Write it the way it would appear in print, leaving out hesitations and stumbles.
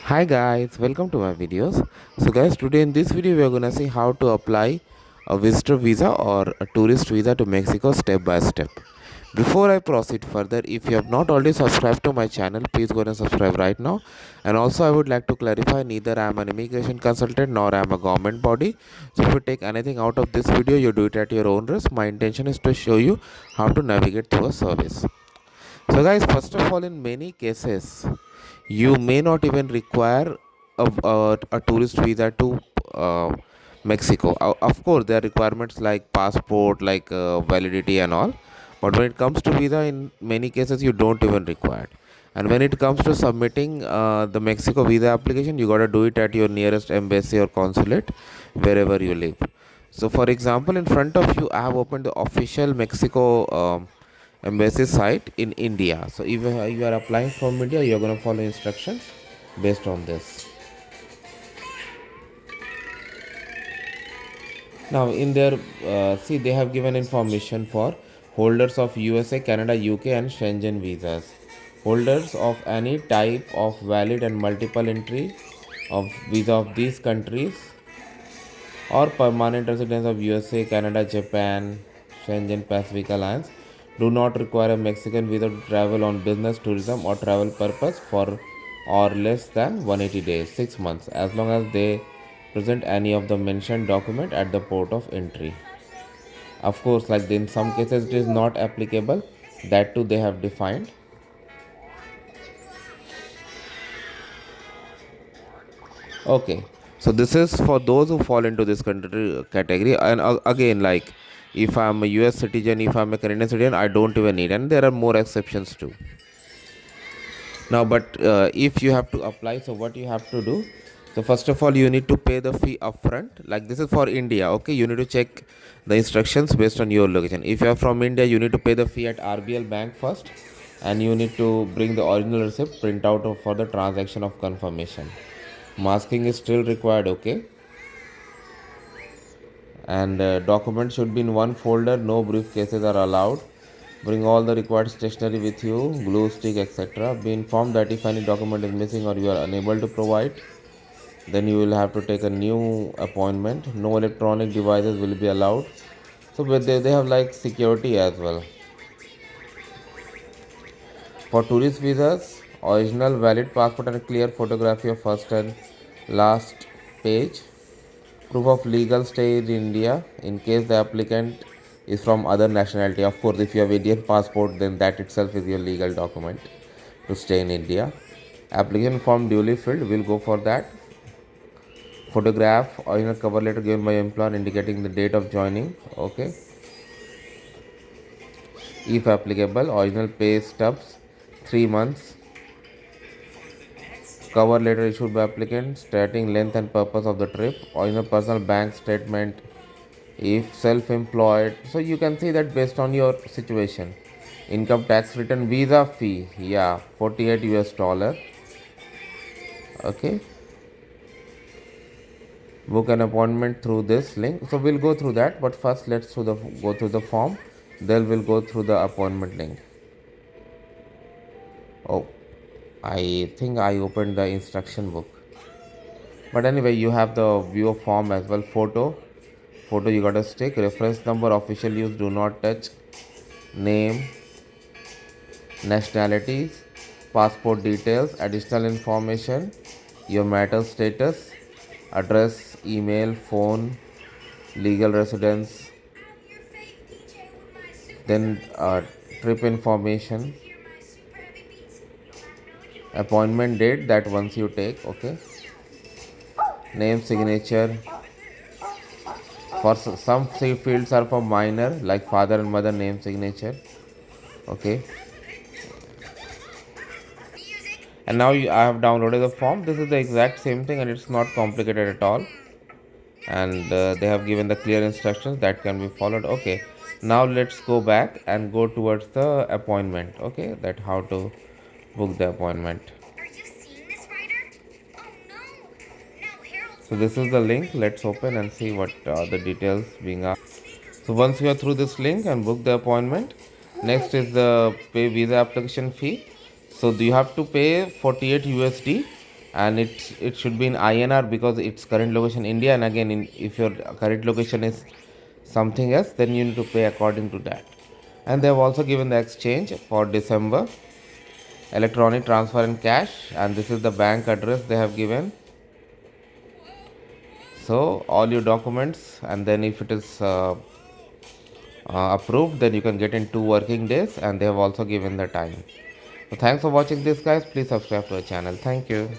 Hi guys, welcome to my videos. So guys, today in this video we are gonna see how to apply a visitor visa or a tourist visa to Mexico step by step. Before I proceed further, if you have not already subscribed to my channel, please go and subscribe right now. And also I would like to clarify, neither I am an immigration consultant nor I am a government body. So if you take anything out of this video, you do it at your own risk. My intention is to show you how to navigate through a service. So guys, first of all, in many cases, you may not even require a tourist visa to Mexico. Of course, there are requirements like passport, like validity and all. But when it comes to visa, in many cases, you don't even require it. And when it comes to submitting the Mexico visa application, you gotta do it at your nearest embassy or consulate, wherever you live. So, for example, in front of you, I have opened the official Mexico embassy site in India. So if you are applying from India, you are going to follow instructions based on this. Now in their see, they have given information for holders of USA, Canada, UK and Schengen visas, holders of any type of valid and multiple entry of visa of these countries, or permanent residents of USA, Canada, Japan, Schengen Pacific Alliance do not require a Mexican visa to travel on business, tourism, or travel purpose for or less than 180 days, 6 months, as long as they present any of the mentioned document at the port of entry. Of course, like in some cases it is not applicable, that too they have defined. Okay, so this is for those who fall into this country category. And again, like if I'm a US citizen, if I'm a Canadian citizen, I don't even need, and there are more exceptions too. Now, but if you have to apply, so what you have to do? So first of all, you need to pay the fee upfront. Like this is for India. Okay, you need to check the instructions based on your location. If you are from India, you need to pay the fee at RBL Bank first, and you need to bring the original receipt printout for the transaction of confirmation. Masking is still required. Okay, and documents should be in one folder. No briefcases are allowed. Bring all the required stationery with you, glue stick, etc. Be informed that if any document is missing or you are unable to provide, then you will have to take a new appointment. No electronic devices will be allowed. So but they have like security as well. For tourist visas, original valid passport and a clear photography of first and last page. Proof of legal stay in India in case the applicant is from other nationality. Of course, if you have Indian passport, then that itself is your legal document to stay in India. Application form duly filled. We'll go for that. Photograph original cover letter given by employer indicating the date of joining. Okay. If applicable, original pay stubs, 3 months. Cover letter issued by applicant stating length and purpose of the trip. Original personal bank statement if self-employed. So you can see that based on your situation. Income tax return, visa fee, yeah, 48 US dollar. Okay, book an appointment through this link. So we'll go through that, but first let's go through the form, then we'll go through the appointment link. Oh, I think I opened the instruction book, but anyway, you have the view of form as well. Photo you gotta stick, reference number, official use, do not touch, name, nationalities, passport details, additional information, your marital status, address, email, phone, legal residence, then trip information, appointment date that once you take, okay, name, signature. For some fields are for minor, like father and mother name, signature, okay. And now I have downloaded the form. This is the exact same thing and it's not complicated at all. And they have given the clear instructions that can be followed. Okay, now let's go back and go towards the appointment. Okay, that how to book the appointment. So this is the link. Let's open and see what the details being asked. So once you are through this link and book the appointment, next is the pay visa application fee. So you have to pay 48 USD and it should be in INR because its current location India, and again if your current location is something else, then you need to pay according to that. And they have also given the exchange for December, electronic transfer and cash, and this is the bank address they have given. So all your documents, and then if it is approved, then you can get in 2 working days, and they have also given the time. So thanks for watching this, guys. Please subscribe to our channel. Thank you.